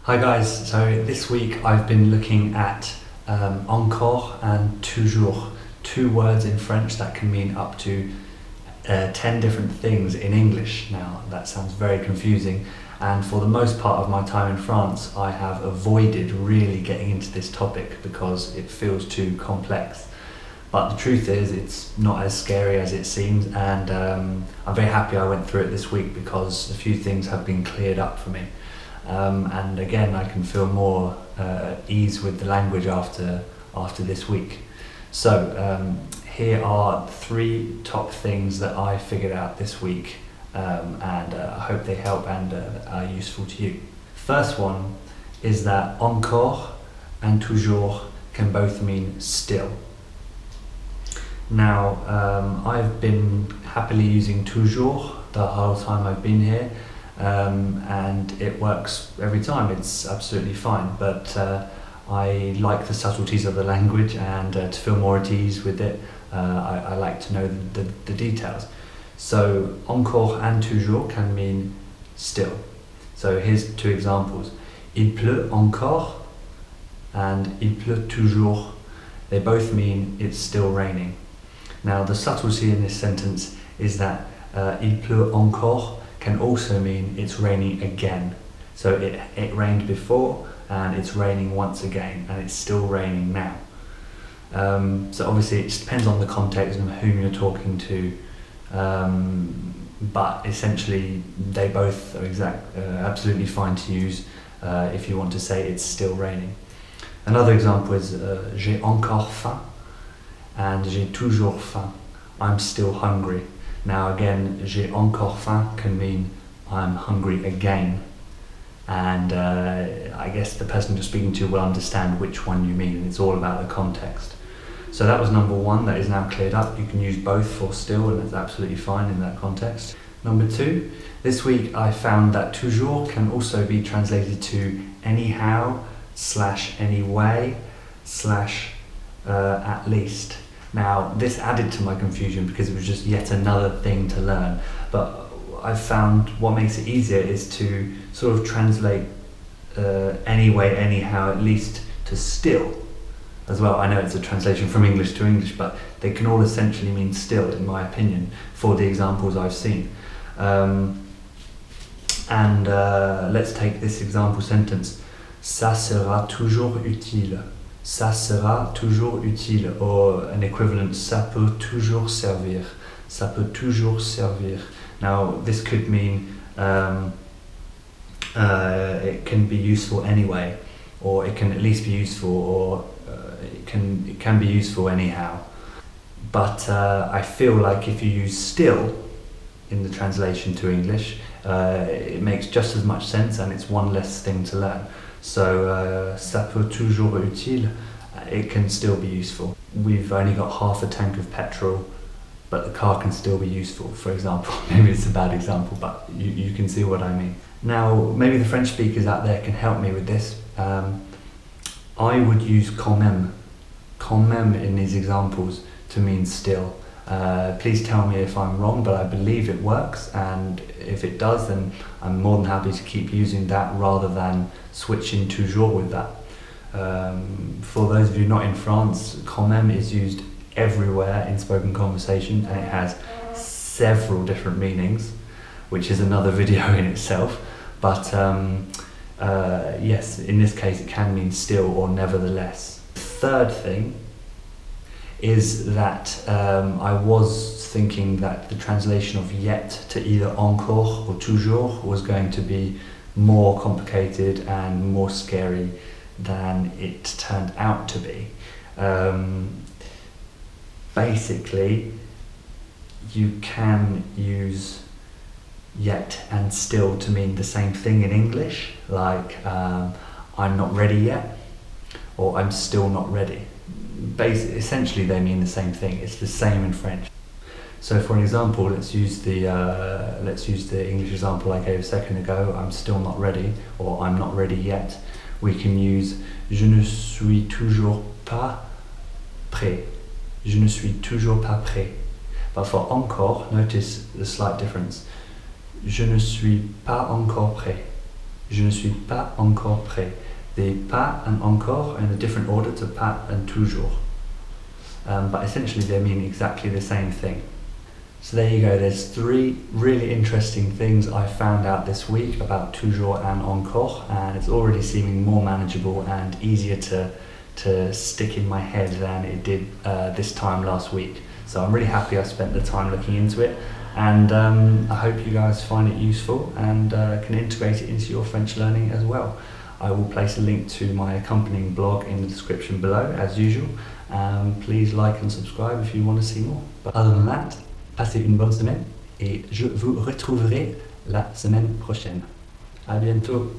Hi guys, so this week I've been looking at Encore and Toujours, two words in French that can mean up to 10 different things in English. Now that sounds very confusing, and for the most part of my time in France I have avoided really getting into this topic because it feels too complex. But the truth is it's not as scary as it seems, and I'm very happy I went through it this week because a few things have been cleared up for me. And again, I can feel more ease with the language after this week. So here are three top things that I figured out this week, and I hope they help and are useful to you. First one is that encore and toujours can both mean still. Now, I've been happily using toujours the whole time I've been here, and it works every time. It's absolutely fine, but I like the subtleties of the language, and to feel more at ease with it, I like to know the details. So encore and toujours can mean still. So here's two examples. Il pleut encore and il pleut toujours. They both mean it's still raining. Now the subtlety in this sentence is that il pleut encore can also mean it's raining again. So it rained before and it's raining once again, and it's still raining now. So obviously it depends on the context and whom you're talking to, but essentially they both are absolutely fine to use if you want to say it's still raining. Another example is j'ai encore faim and j'ai toujours faim. I'm still hungry. Now again, j'ai encore faim can mean I'm hungry again, and I guess the person you're speaking to will understand which one you mean, and it's all about the context. So that was number one, that is now cleared up. You can use both for still, and that's absolutely fine in that context. Number two, this week I found that toujours can also be translated to anyhow, / anyway, / at least. Now, this added to my confusion because it was just yet another thing to learn, but I've found what makes it easier is to sort of translate anyway, anyhow, at least to still as well. I know it's a translation from English to English, but they can all essentially mean still, in my opinion, for the examples I've seen. Let's take this example sentence. Ça sera toujours utile. Ça sera toujours utile, or an equivalent, ça peut toujours servir. Ça peut toujours servir. Now, this could mean it can be useful anyway, or it can at least be useful, or it can be useful anyhow. But I feel like if you use still in the translation to English, it makes just as much sense, and it's one less thing to learn. So ça peut toujours utile, it can still be useful. We've only got half a tank of petrol, but the car can still be useful, for example. Maybe it's a bad example, but you can see what I mean. Now, maybe the French speakers out there can help me with this. I would use quand même in these examples to mean still. Please tell me if I'm wrong, but I believe it works, and if it does, then I'm more than happy to keep using that rather than switching toujours with that. For those of you not in France, quand même is used everywhere in spoken conversation, and it has several different meanings, which is another video in itself. But yes, in this case it can mean still or nevertheless. Third thing is that I was thinking that the translation of yet to either encore or toujours was going to be more complicated and more scary than it turned out to be. Basically, you can use yet and still to mean the same thing in English, like I'm not ready yet, or I'm still not ready. Essentially they mean the same thing. It's the same in French. So for an example, let's use the English example I gave a second ago. I'm still not ready, or I'm not ready yet. We can use je ne suis toujours pas prêt. Je ne suis toujours pas prêt. But for encore, notice the slight difference. Je ne suis pas encore prêt. Je ne suis pas encore prêt. The pas and encore are in a different order to pas and toujours. But essentially they mean exactly the same thing. So there you go, there's 3 really interesting things I found out this week about toujours and encore, and it's already seeming more manageable and easier to stick in my head than it did this time last week. So I'm really happy I spent the time looking into it, and I hope you guys find it useful and can integrate it into your French learning as well. I will place a link to my accompanying blog in the description below as usual. Please like and subscribe if you want to see more. But other than that, passez une bonne semaine et je vous retrouverai la semaine prochaine. À bientôt.